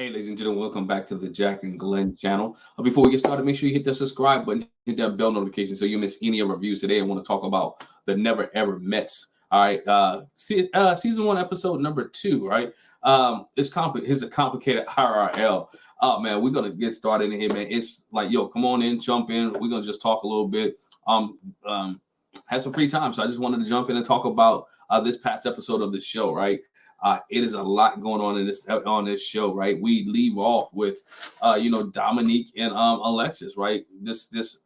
Hey, ladies and gentlemen, welcome back to the Jack and Glenn channel. Before we get started, make sure you hit that subscribe button, hit that bell notification so you miss any of our reviews. Today, I want to talk about the Never Ever Mets. All right, season one, episode number 2. Right, it's a complicated IRL. Oh man, we're gonna get started in here, man. It's like, yo, come on in, jump in. We're gonna just talk a little bit. Um, um, had some free time, so I just wanted to jump in and talk about this past episode of the show. Right. It is a lot going on in this show, right? We leave off with, Dominique and Alexis, right? This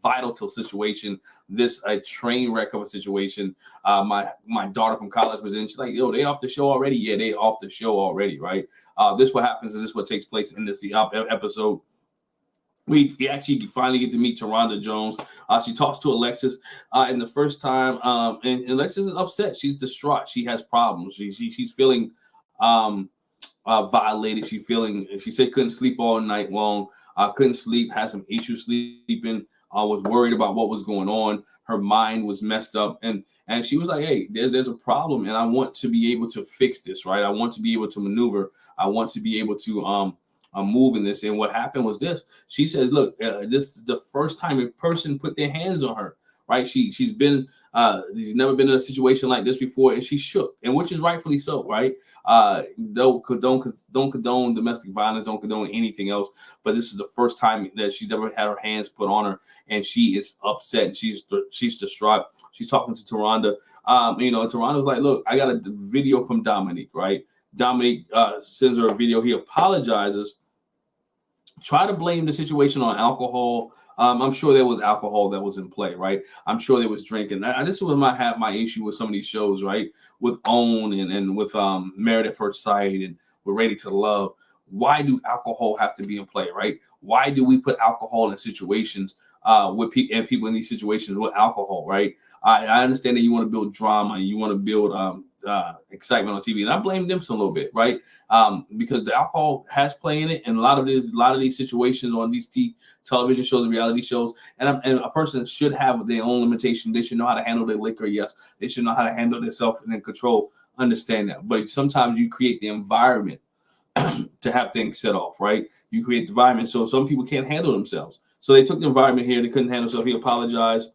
vital situation, this a train wreck of a situation. My daughter from college was in. She's like, "Yo, they off the show already?" Yeah, they off the show already, right? This what happens, and this what takes place in this episode. We actually finally get to meet Taronda Jones. She talks to Alexis in the first time, and Alexis is upset. She's distraught. She has problems. She's feeling violated. She said couldn't sleep all night long. Couldn't sleep. Had some issues sleeping. Was worried about what was going on. Her mind was messed up, and she was like, "Hey, there's a problem, and I want to be able to fix this. Right? I want to be able to maneuver. I want to be able to move in this." And what happened was this. She said, "Look, this is the first time a person put their hands on her. Right? She's never been in a situation like this before, and she shook, and which is rightfully so. Right? Don't condone domestic violence. Don't condone anything else. But this is the first time that she's ever had her hands put on her, and she is upset. And she's distraught. She's talking to Taronda. Taronda was like, "Look, I got a video from Dominique. Right? Dominique sends her a video. He apologizes. Try to blame the situation on alcohol. I'm sure there was alcohol that was in play, right? I'm sure there was drinking. This was my issue with some of these shows, right? With OWN and with Married at First Sight and with Ready to Love. Why do alcohol have to be in play, right? Why do we put alcohol in situations with people in these situations with alcohol, right? I understand that you want to build drama and you want to build excitement on TV, and I blame them a little bit, right? Because the alcohol has play in it, and a lot of these situations on these television shows and reality shows, and a person should have their own limitation. They should know how to handle their liquor. Yes, they should know how to handle themselves and in control. Understand that, but sometimes you create the environment to have things set off, right? You create the environment so some people can't handle themselves. So they took the environment here. They couldn't handle themselves. He apologized.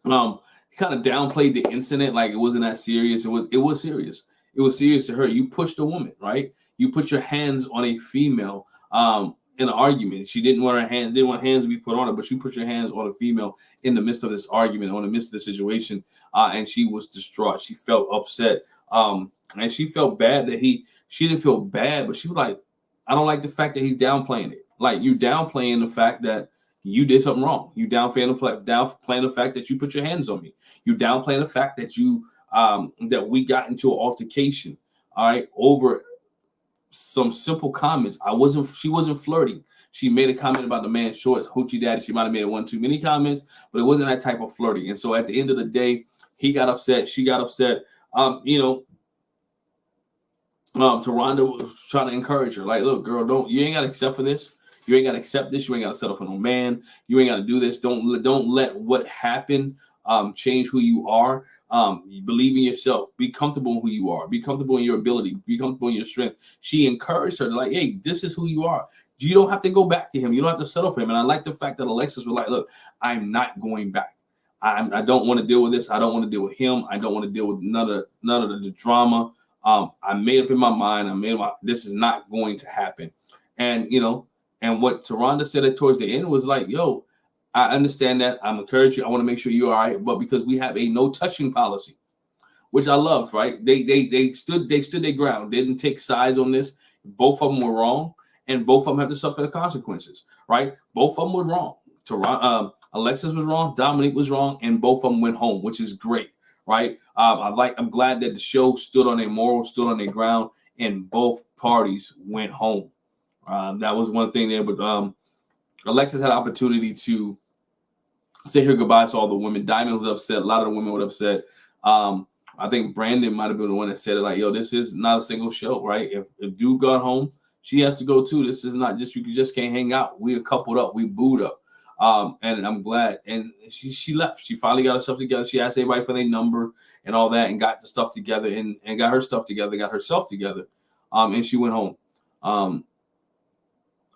He kind of downplayed the incident like it wasn't that serious. It was serious. It was serious to her. You pushed a woman, right? You put your hands on a female in an argument. She didn't want hands to be put on her, but you put your hands on a female in the midst of this argument, in the midst of the situation, and she was distraught. She felt upset, and she felt bad that she didn't feel bad, but she was like, I don't like the fact that he's downplaying it. Like, you downplaying the fact that you did something wrong. You downplaying the fact that you put your hands on me. You downplaying the fact that that we got into an altercation, all right, over some simple comments. She wasn't flirting. She made a comment about the man's shorts, hoochie daddy. She might have made one too many comments, but it wasn't that type of flirting. And so at the end of the day, he got upset. She got upset. Taronda was trying to encourage her, like, look, girl, you ain't got to accept for this. You ain't got to accept this. You ain't got to settle for no man. You ain't got to do this. Don't let what happened change who you are. Believe in yourself. Be comfortable in who you are. Be comfortable in your ability. Be comfortable in your strength. She encouraged her to, like, hey, this is who you are. You don't have to go back to him. You don't have to settle for him. And I like the fact that Alexis was like, look, I'm not going back. I don't want to deal with this. I don't want to deal with him. I don't want to deal with none of the drama. I made up in my mind. This is not going to happen. And what Taronda said towards the end was like, yo, I understand that. I'm encouraging you. I want to make sure you're all right. But because we have a no touching policy, which I love, right? They stood their ground. They didn't take sides on this. Both of them were wrong, and both of them have to suffer the consequences, right? Both of them were wrong. Alexis was wrong. Dominique was wrong, and both of them went home, which is great, right? I'm glad that the show stood on their morals, stood on their ground, and both parties went home. That was one thing there, but Alexis had an opportunity to say her goodbyes to all the women. Diamond was upset. A lot of the women were upset. I think Brandon might have been the one that said it, like, yo, this is not a single show, right? If dude got home, she has to go too. This is not just, you just can't hang out. We are coupled up. We booed up. And I'm glad. And she left. She finally got herself together. She asked everybody for their number and all that and got the stuff together and got her stuff together, got herself together. And she went home. Um,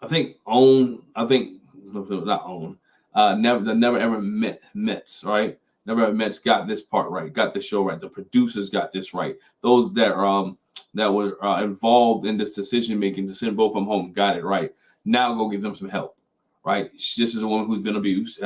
I think own. I think not own. Never the never ever Mets, right? Never ever Mets got this part right, got the show right. The producers got this right. Those that were involved in this decision making to send both of them home got it right. Now go give them some help, right? This is a woman who's been abused.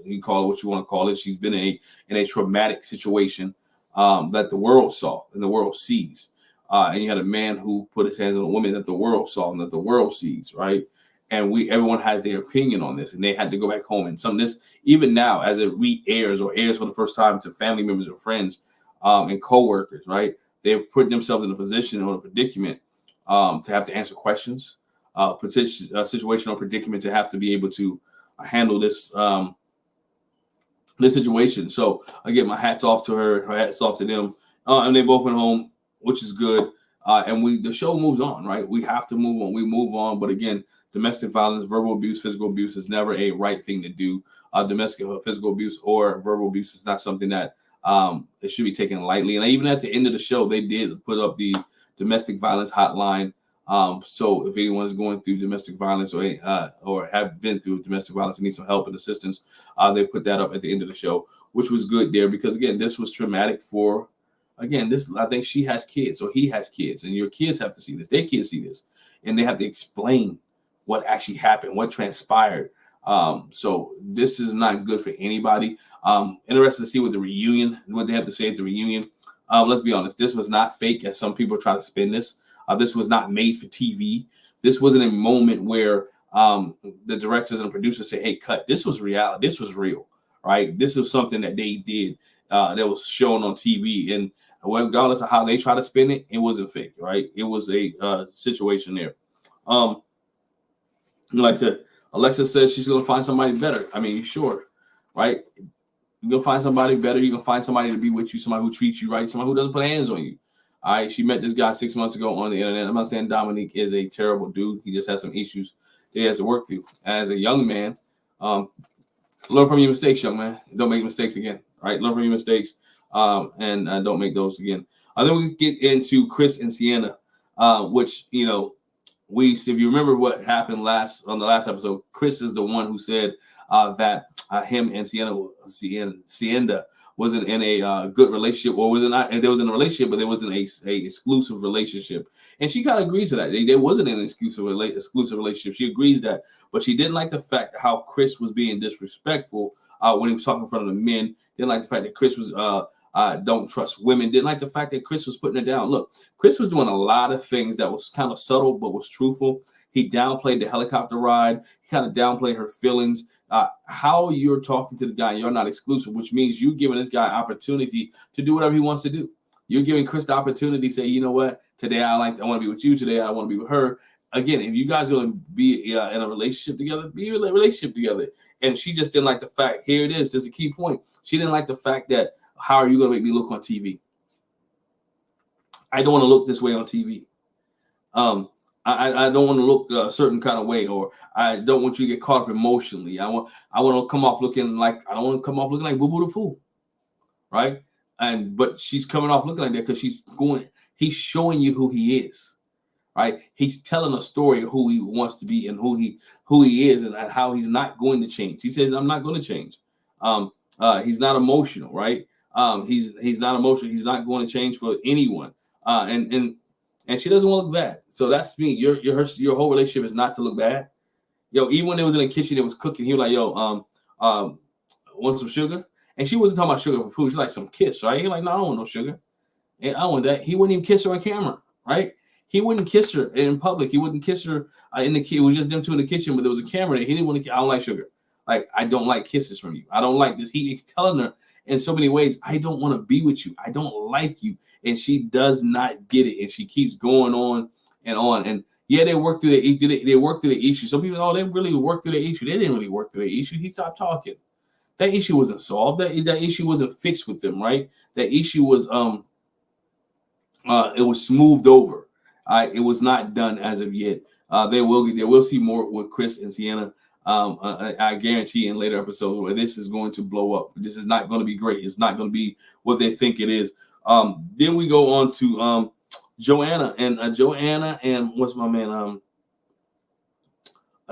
You call it what you want to call it. She's been in a traumatic situation that the world saw and the world sees. And you had a man who put his hands on a woman that the world saw and that the world sees, right? And everyone has their opinion on this, and they had to go back home. And some of this, even now, as it re-airs or airs for the first time to family members and friends and coworkers, right? They're putting themselves in a position or a predicament to have to answer questions, situational predicament to have to be able to handle this situation. So I get my hats off to her hats off to them, and they both went home, which is good. And the show moves on, right? We have to move on. We move on, but again, domestic violence, verbal abuse, physical abuse is never a right thing to do. Domestic physical abuse or verbal abuse is not something that it should be taken lightly. And even at the end of the show, they did put up the domestic violence hotline. So if anyone's going through domestic violence or have been through domestic violence and need some help and assistance, they put that up at the end of the show, which was good there because again, this was traumatic for. Again, I think she has kids or he has kids, and your kids have to see this. Their kids see this, and they have to explain what actually happened, what transpired. So this is not good for anybody. Interested to see what they have to say at the reunion. Let's be honest, this was not fake, as some people try to spin this. This was not made for TV. This wasn't a moment where the directors and the producers say, "Hey, cut." This was reality. This was real, right? This was something that they did that was shown on TV, and regardless of how they try to spin it, it wasn't fake, right? It was a situation there. Like I said, Alexa says she's going to find somebody better. I mean, sure, right? You're going to find somebody better. You're going to find somebody to be with you, somebody who treats you right, somebody who doesn't put hands on you. All right, she met this guy 6 months ago on the internet. I'm not saying Dominique is a terrible dude. He just has some issues that he has to work through. As a young man, learn from your mistakes, young man. Don't make mistakes again, right? Learn from your mistakes and don't make those again. Then we get into Chris and Sienna, which, if you remember what happened on the last episode, Chris is the one who said that him and Sienna wasn't in a good relationship, or there was in a relationship, but there wasn't a exclusive relationship. And she kind of agrees to that. There wasn't an exclusive relationship. She agrees that, but she didn't like the fact how Chris was being disrespectful when he was talking in front of the men. Didn't like the fact that Chris was don't trust women. Didn't like the fact that Chris was putting it down. Look, Chris was doing a lot of things that was kind of subtle, but was truthful. He downplayed the helicopter ride. He kind of downplayed her feelings. How you're talking to the guy, you're not exclusive, which means you're giving this guy opportunity to do whatever he wants to do. You're giving Chris the opportunity to say, you know what, today I want to be with you. Today I want to be with her. Again, if you guys are going to be in a relationship together, be in a relationship together. And she just didn't like the fact, here it is, there's a key point. She didn't like the fact that, how are you going to make me look on TV? I don't want to look this way on TV. I don't want to look a certain kind of way, or I don't want you to get caught up emotionally. I want to come off looking like, I don't want to come off looking like Boo Boo the Fool, right? But she's coming off looking like that because he's showing you who he is, right? He's telling a story of who he wants to be and who he is and how he's not going to change. He says, I'm not going to change. He's not emotional, right? He's not emotional. He's not going to change for anyone. And she doesn't want to look bad. So that's me. Your whole relationship is not to look bad. Even when it was in the kitchen, it was cooking. He was like, want some sugar? And she wasn't talking about sugar for food. She's like, some kiss, right? He's like, no, I don't want no sugar. And I don't want that. He wouldn't even kiss her on camera, right? He wouldn't kiss her in public. He wouldn't kiss her in the kitchen. It was just them two in the kitchen, but there was a camera there. He didn't want to. I don't like sugar. Like, I don't like kisses from you. I don't like this. He's telling her in so many ways, I don't want to be with you. I don't like you. And she does not get it. And she keeps going on and on. And yeah, they worked through the issue. Some people, they really worked through the issue. They didn't really work through the issue. He stopped talking. That issue wasn't solved. That issue wasn't fixed with them, right? That issue was it was smoothed over. It was not done as of yet. We'll see more with Chris and Sienna. I guarantee in later episodes where this is going to blow up. This is not going to be great. It's not going to be what they think it is. Then we go on to Joanna and what's my man?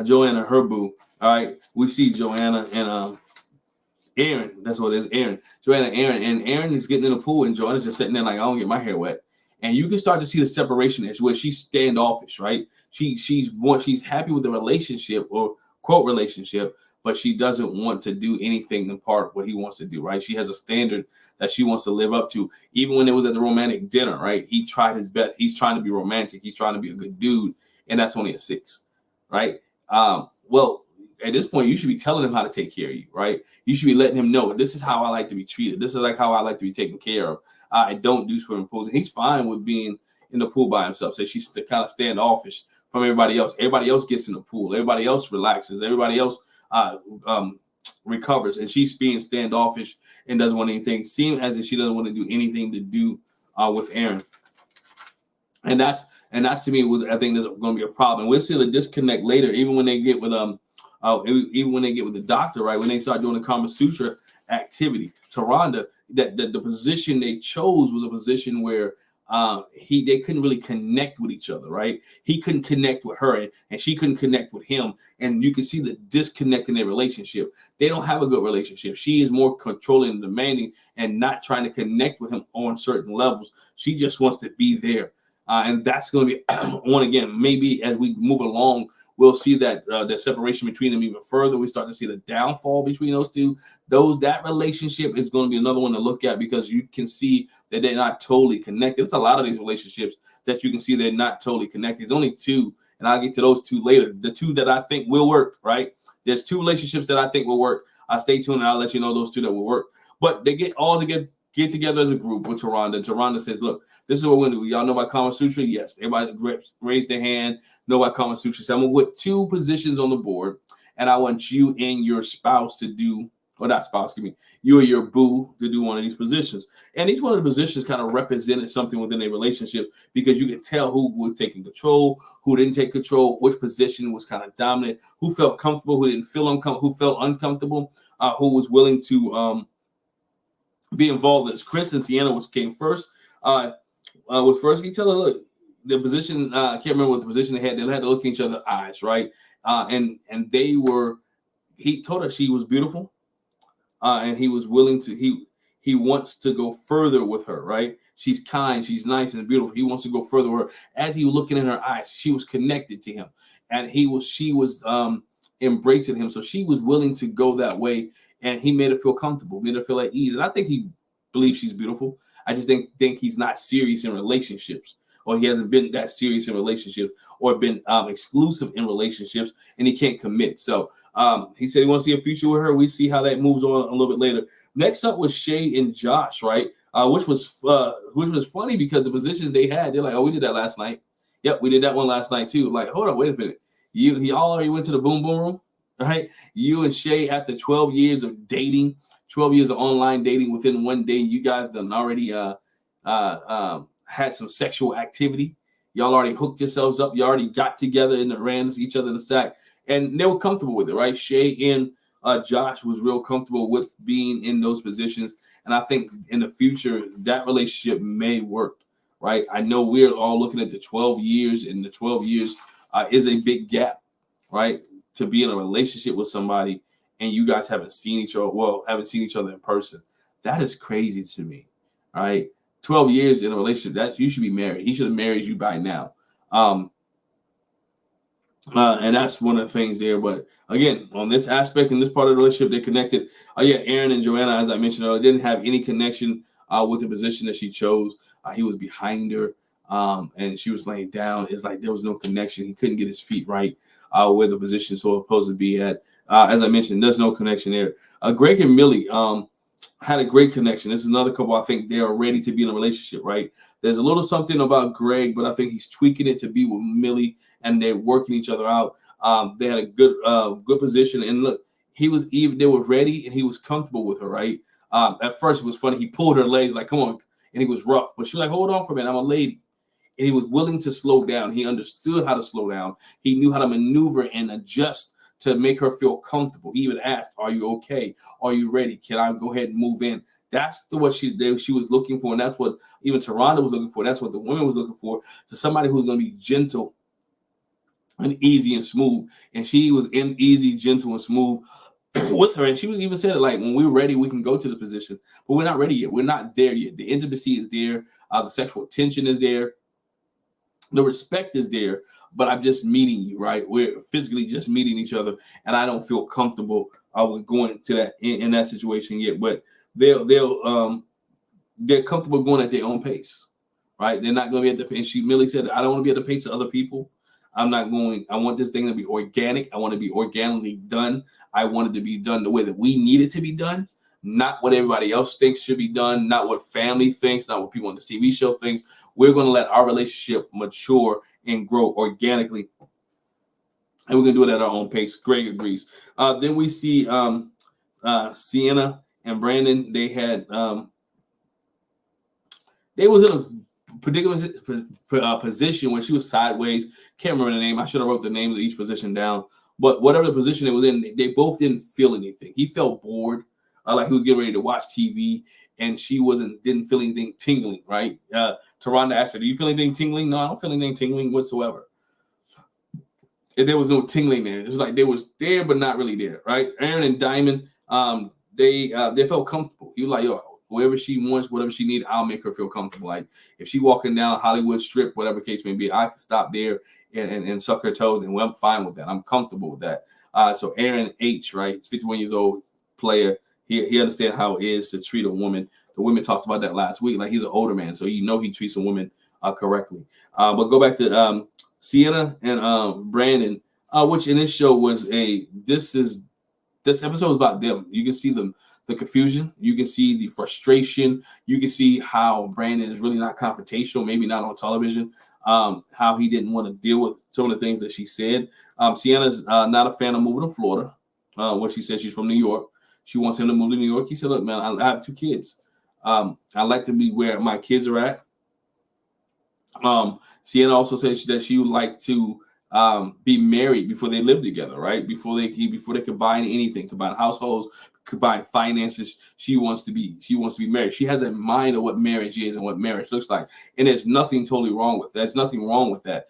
Joanna, her boo. All right, we see Joanna and Aaron. That's what it is, Aaron. Joanna, Aaron, and Aaron is getting in the pool, and Joanna's just sitting there like, I don't get my hair wet. And you can start to see the separation there, where she's standoffish, right? She's happy with the relationship or quote relationship, but she doesn't want to do anything in part what he wants to do, right? She has a standard that she wants to live up to. Even when it was at the romantic dinner, right? He tried his best. He's trying to be romantic. He's trying to be a good dude, and that's only a 6, right? Well, at this point, you should be telling him how to take care of you, right? You should be letting him know this is how I like to be treated. This is like how I like to be taken care of. I don't do swimming pools, and he's fine with being in the pool by himself. So she's kind of standoffish from everybody else. Everybody else gets in the pool. Everybody else relaxes. Everybody else recovers, and she's being standoffish and doesn't want anything. Seem as if she doesn't want to do anything to do with Aaron, and that's to me I think there's going to be a problem. We'll see the disconnect later, even when they get with even when they get with the doctor, right? When they start doing the Kama Sutra activity, Taronda, that the position they chose was a position where they couldn't really connect with each other, right? He couldn't connect with her, and she couldn't connect with him, and you can see the disconnect in their relationship. They don't have a good relationship. She is more controlling and demanding, and not trying to connect with him on certain levels. She just wants to be there, and that's going to be on again. Maybe as we move along, we'll see that the separation between them even further. We start to see the downfall between those two. That relationship is going to be another one to look at, because you can see that they're not totally connected. It's a lot of these relationships that you can see they're not totally connected. There's only 2, and I'll get to those 2 later. The 2 that I think will work, right? There's 2 relationships that I think will work. Stay tuned, and I'll let you know those 2 that will work. But they get together as a group with Taronda. Taronda says, look, this is what we're going to do. Y'all know about Kama Sutra? Yes. Everybody raise their hand, know about Kama Sutra. So I'm going to put 2 positions on the board, and I want you and your spouse to do, or not spouse, excuse me, you or your boo to do one of these positions. And each one of the positions kind of represented something within a relationship, because you could tell who was taking control, who didn't take control, which position was kind of dominant, who felt comfortable, who didn't feel uncomfortable, who felt uncomfortable, who was willing to be involved. As Chris and Sienna came first. Was first. You tell her, look, the position. I can't remember what the position they had. They had to look in each other's eyes, right? And they were. He told her she was beautiful, and he was willing to. He wants to go further with her, right? She's kind, she's nice and beautiful. He wants to go further with her. As he was looking in her eyes, she was connected to him, and she was embracing him. So she was willing to go that way, and he made her feel comfortable, made her feel at ease. And I think he believes she's beautiful. I just think he's not serious in relationships, or he hasn't been that serious in relationships, or been exclusive in relationships, and he can't commit. So he said he wants to see a future with her. We see how that moves on a little bit later. Next up was Shay and Josh, right? Which was funny, because the positions they had, they're like, oh, we did that last night. Yep, we did that one last night too. Like, hold on, wait a minute. He already went to the boom boom room, right? You and Shay, after 12 years of dating, 12 years of online dating, within one day, you guys done already had some sexual activity. Y'all already hooked yourselves up. You already got together and ran each other in the sack, and they were comfortable with it, right? Shay and Josh was real comfortable with being in those positions, and I think in the future that relationship may work, right? I know we're all looking at the 12 years, and the 12 years is a big gap, right? To be in a relationship with somebody and you guys haven't seen each other in person. That is crazy to me, right? 12 years in a relationship, that you should be married. He should have married you by now. And that's one of the things there. But again, on this aspect, in this part of the relationship, they connected. Aaron and Joanna, as I mentioned earlier, didn't have any connection with the position that she chose. He was behind her, and she was laying down. It's like there was no connection. He couldn't get his feet right where the position is supposed to be at. As I mentioned, there's no connection there. Greg and Millie had a great connection. This is another couple I think they are ready to be in a relationship, right? There's a little something about Greg, but I think he's tweaking it to be with Millie, and they're working each other out. They had a good position, and look, they were ready, and he was comfortable with her, right? At first, it was funny. He pulled her legs, like, come on, and he was rough, but she was like, hold on for a minute, I'm a lady. And he was willing to slow down. He understood how to slow down. He knew how to maneuver and adjust to make her feel comfortable. He even asked, are you okay? Are you ready? Can I go ahead and move in? That's what she was looking for, and that's what even Taronda was looking for. That's what the woman was looking for, to somebody who's going to be gentle and easy and smooth. And she was in easy, gentle, and smooth with her. And she even said it like, when we're ready, we can go to the position, but we're not ready yet. We're not there yet. The intimacy is there. The sexual tension is there. The respect is there, but I'm just meeting you, right? We're physically just meeting each other, and I don't feel comfortable with going to that in that situation yet. But they're comfortable going at their own pace, right? They're not going to be at the pace. She merely said, I don't want to be at the pace of other people. I'm not going. I want this thing to be organic. I want to be organically done. I want it to be done the way that we need it to be done, not what everybody else thinks should be done, not what family thinks, not what people on the TV show thinks. We're going to let our relationship mature and grow organically, and we're going to do it at our own pace. Greg agrees. Then we see Sienna and Brandon. They was in a particular position where she was sideways. Can't remember the name. I should have wrote the names of each position down. But whatever the position it was in, they both didn't feel anything. He felt bored, like he was getting ready to watch TV, and she didn't feel anything tingling, right? Taronda asked her, do you feel anything tingling? No, I don't feel anything tingling whatsoever. And there was no tingling there. It was like they was there, but not really there, right? Aaron and Diamond, they felt comfortable. He was like, yo, whatever she wants, whatever she needs, I'll make her feel comfortable. Like if she walking down Hollywood Strip, whatever case may be, I can stop there and suck her toes, and I'm fine with that. I'm comfortable with that. So Aaron H, right, 51 years old player. He understands how it is to treat a woman. The women talked about that last week. Like he's an older man, so he treats a woman correctly. But go back to Sienna and Brandon, which in this show was this episode was about them. You can see the confusion. You can see the frustration. You can see how Brandon is really not confrontational, maybe not on television, how he didn't want to deal with some of the things that she said. Sienna's not a fan of moving to Florida, where she said she's from New York. She wants him to move to New York. He said, look, man, I have 2 kids. I like to be where my kids are at. Sienna also said that she would like to be married before they live together, right? Before they combine anything, combine households, combine finances. She wants to be married. She has a mind of what marriage is and what marriage looks like, and there's nothing totally wrong with that. There's nothing wrong with that.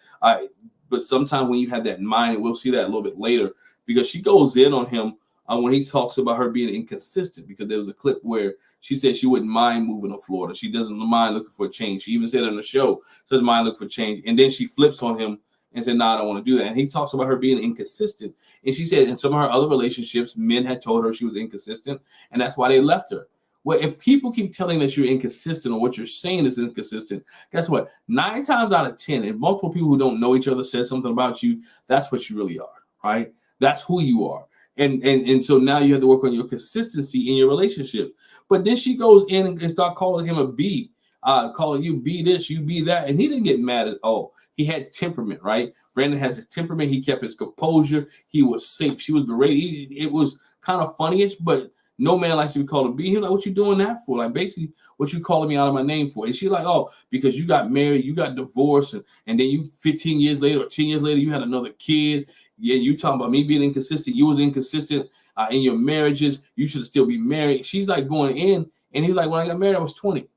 But sometimes when you have that mind, and we'll see that a little bit later, because she goes in on him when he talks about her being inconsistent, because there was a clip where she said she wouldn't mind moving to Florida. She doesn't mind looking for a change. She even said on the show, she doesn't mind looking for change. And then she flips on him and said, no, I don't want to do that. And he talks about her being inconsistent. And she said in some of her other relationships, men had told her she was inconsistent, and that's why they left her. Well, if people keep telling that you're inconsistent or what you're saying is inconsistent, guess what? 9 times out of 10, if multiple people who don't know each other said something about you, that's what you really are, right? That's who you are. And so now you have to work on your consistency in your relationship. But then she goes in and start calling him a B, calling you B this, you B that. And he didn't get mad at all. He had temperament, right? Brandon has his temperament. He kept his composure. He was safe. She was berated. It was kind of funny-ish, but no man likes to be called a B. He was like, what you doing that for? Like, basically, what you calling me out of my name for? And she's like, oh, because you got married, you got divorced, and then you 15 years later or 10 years later, you had another kid. Yeah, you talking about me being inconsistent. You was inconsistent in your marriages. You should still be married. She's like going in, and he's like, when I got married, I was 20.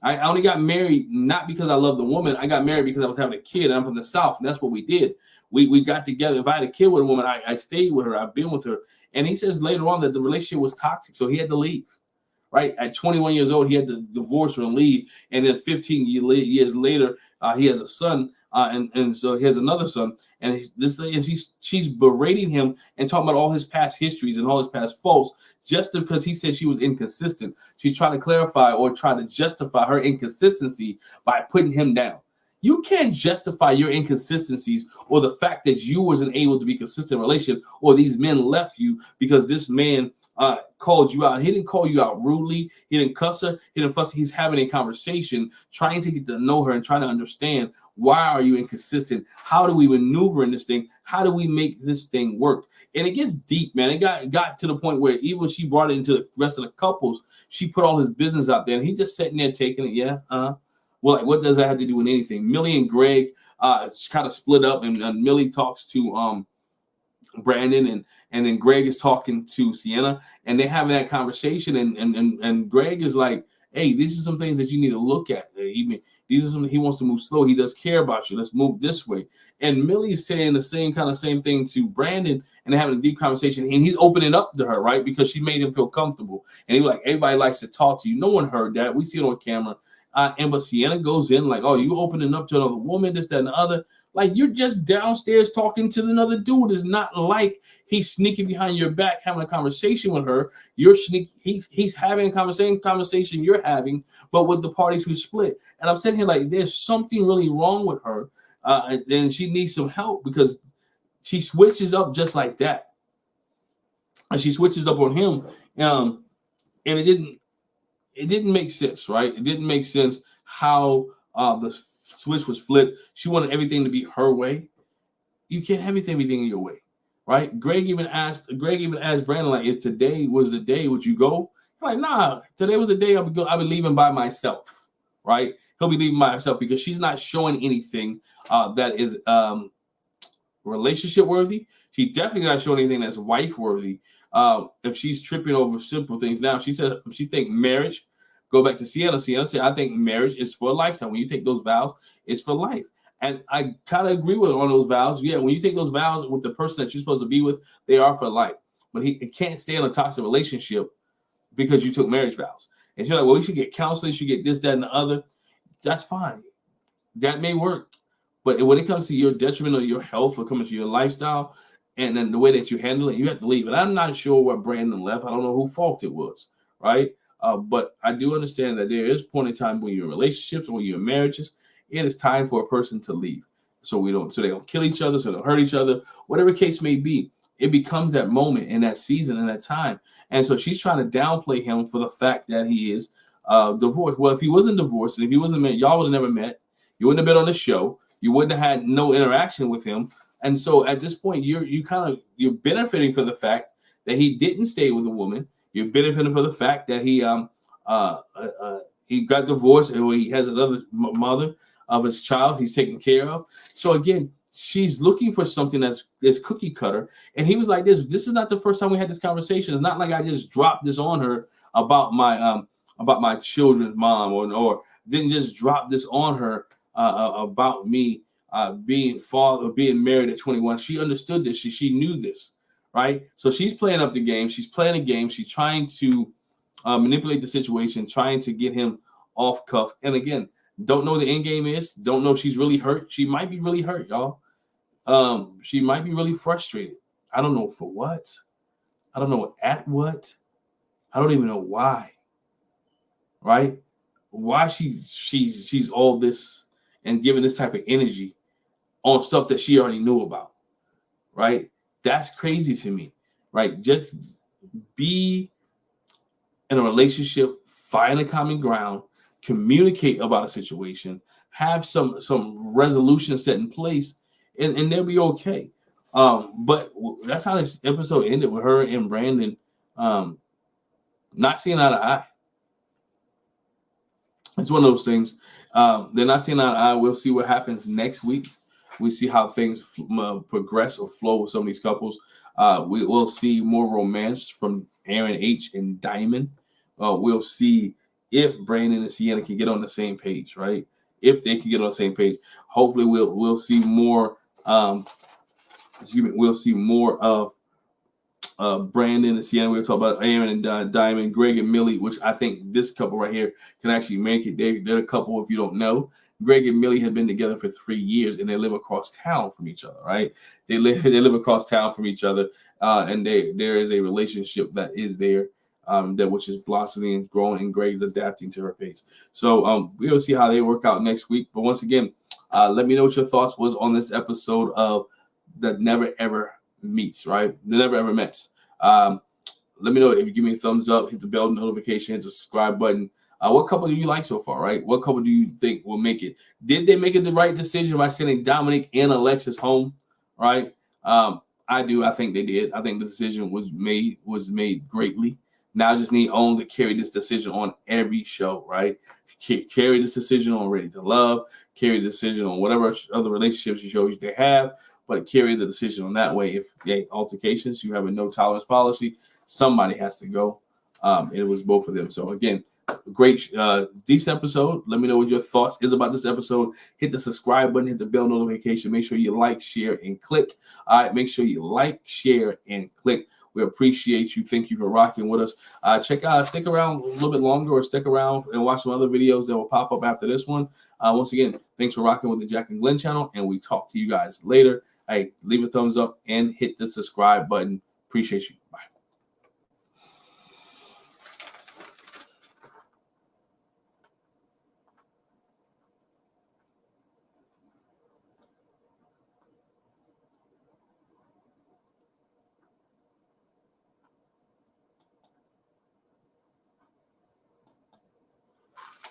I only got married not because I loved the woman. I got married because I was having a kid, and I'm from the South, and that's what we did. We got together. If I had a kid with a woman, I stayed with her. I've been with her. And he says later on that the relationship was toxic, so he had to leave. Right? At 21 years old, he had to divorce her and leave. And then 15 years later, he has a son, and so he has another son. And this lady, she's berating him and talking about all his past histories and all his past faults just because he said she was inconsistent. She's trying to clarify or try to justify her inconsistency by putting him down. You can't justify your inconsistencies or the fact that you wasn't able to be consistent in a relationship, or these men left you because this man called you out. He didn't call you out rudely. He didn't cuss her. He didn't fuss her. He's having a conversation, trying to get to know her and trying to understand, why are you inconsistent? How do we maneuver in this thing? How do we make this thing work? And it gets deep, man. It got to the point where even when she brought it into the rest of the couples, she put all his business out there, and he just sitting there taking it. Yeah, well, like, what does that have to do with anything? Millie and Greg kind of split up, and Millie talks to Brandon, and then Greg is talking to Sienna, and they're having that conversation, and Greg is like, hey, these are some things that you need to look at. These are some he wants to move slow. He does care about you. Let's move this way. And Millie's saying the same thing to Brandon, and they're having a deep conversation. And he's opening up to her, right? Because she made him feel comfortable. And he was like, everybody likes to talk to you. No one heard that. We see it on camera. But Sienna goes in like, oh, you opening up to another woman, this, that, and the other. Like, you're just downstairs talking to another dude. It's not like he's sneaking behind your back having a conversation with her. He's having a conversation you're having, but with the parties who split. And I'm sitting here like, there's something really wrong with her, and she needs some help because she switches up just like that. And she switches up on him, and it didn't make sense, right? It didn't make sense how the switch was flipped. She wanted everything to be her way. You can't have everything your way, right? Greg even asked Brandon, like, if today was the day, would you go? I'm like, nah, today was the day I'll be leaving by myself, right? He'll be leaving by himself because she's not showing anything that is relationship worthy. She's definitely not showing anything that's wife worthy. If she's tripping over simple things now, she said she think marriage. Go back to Sienna. Sienna said, I think marriage is for a lifetime. When you take those vows, it's for life. And I kind of agree with her on those vows. Yeah, when you take those vows with the person that you're supposed to be with, they are for life. But he can't stay in a toxic relationship because you took marriage vows. And she's like, well, you should get counseling, you should get this, that, and the other. That's fine. That may work. But when it comes to your detriment of your health or coming to your lifestyle and then the way that you handle it, you have to leave. And I'm not sure where Brandon left. I don't know whose fault it was, right? But I do understand that there is a point in time when you're in relationships or when you're in marriages, it is time for a person to leave. So they don't kill each other, so they don't hurt each other, whatever case may be. It becomes that moment in that season and that time. And so she's trying to downplay him for the fact that he is divorced. Well, if he wasn't divorced and if he wasn't married, y'all would have never met. You wouldn't have been on the show. You wouldn't have had no interaction with him. And so at this point, you're benefiting from the fact that he didn't stay with a woman. You're benefiting from the fact that he got divorced and he has another mother of his child he's taking care of. So again, she's looking for something that's cookie cutter. And he was like, this is not the first time we had this conversation. It's not like I just dropped this on her about my children's mom or didn't just drop this on her about me being married at 21. She understood this. She knew this, right? So she's playing up the game. She's playing a game. She's trying to manipulate the situation, trying to get him off cuff. And again, don't know what the end game is. Don't know if she's really hurt. She might be really hurt, y'all. She might be really frustrated. I don't know for what. I don't know at what. I don't even know why. Right? Why she's all this and giving this type of energy on stuff that she already knew about. Right? That's crazy to me. Right? Just be in a relationship, find a common ground, communicate about a situation, have some resolution set in place, and they'll be okay. But that's how this episode ended, with her and Brandon not seeing eye to eye. It's one of those things. They're not seeing eye to eye. We'll see what happens next week. We see how things progress or flow with some of these couples. We will see more romance from Aaron H. and Diamond. We'll see if Brandon and Sienna can get on the same page, right? If they can get on the same page, hopefully we'll see more. We'll see more of Brandon and Sienna. We'll talk about Aaron and Diamond, Greg and Millie, which I think this couple right here can actually make it. They're a couple, if you don't know. Greg and Millie have been together for 3 years, and they live across town from each other, right? They live across town from each other, and there is a relationship that is there, that which is blossoming and growing, and Greg's adapting to her pace. So we'll see how they work out next week. But once again, let me know what your thoughts was on this episode of The Never Ever Meets, right? The Never Ever Mets. Let me know if you give me a thumbs up, hit the bell notification, hit the subscribe button. What couple do you like so far, right? What couple do you think will make it? Did they make it the right decision by sending Dominic and Alexis home, right? I do. I think they did. I think the decision was made greatly. Now I just need OWN to carry this decision on every show, right? Carry this decision on Ready to Love, carry the decision on whatever other relationships you shows they have, but carry the decision on that way. If they altercations, you have a no tolerance policy, somebody has to go. It was both of them. So again, great, decent episode. Let me know what your thoughts is about this episode. Hit the subscribe button, hit the bell notification. Make sure you like, share, and click. All right, make sure you like, share, and click. We appreciate you. Thank you for rocking with us. Stick around a little bit longer, or stick around and watch some other videos that will pop up after this one. Once again, thanks for rocking with the Jack and Glenn channel, and we talk to you guys later. Hey, leave a thumbs up and hit the subscribe button. Appreciate you. Bye.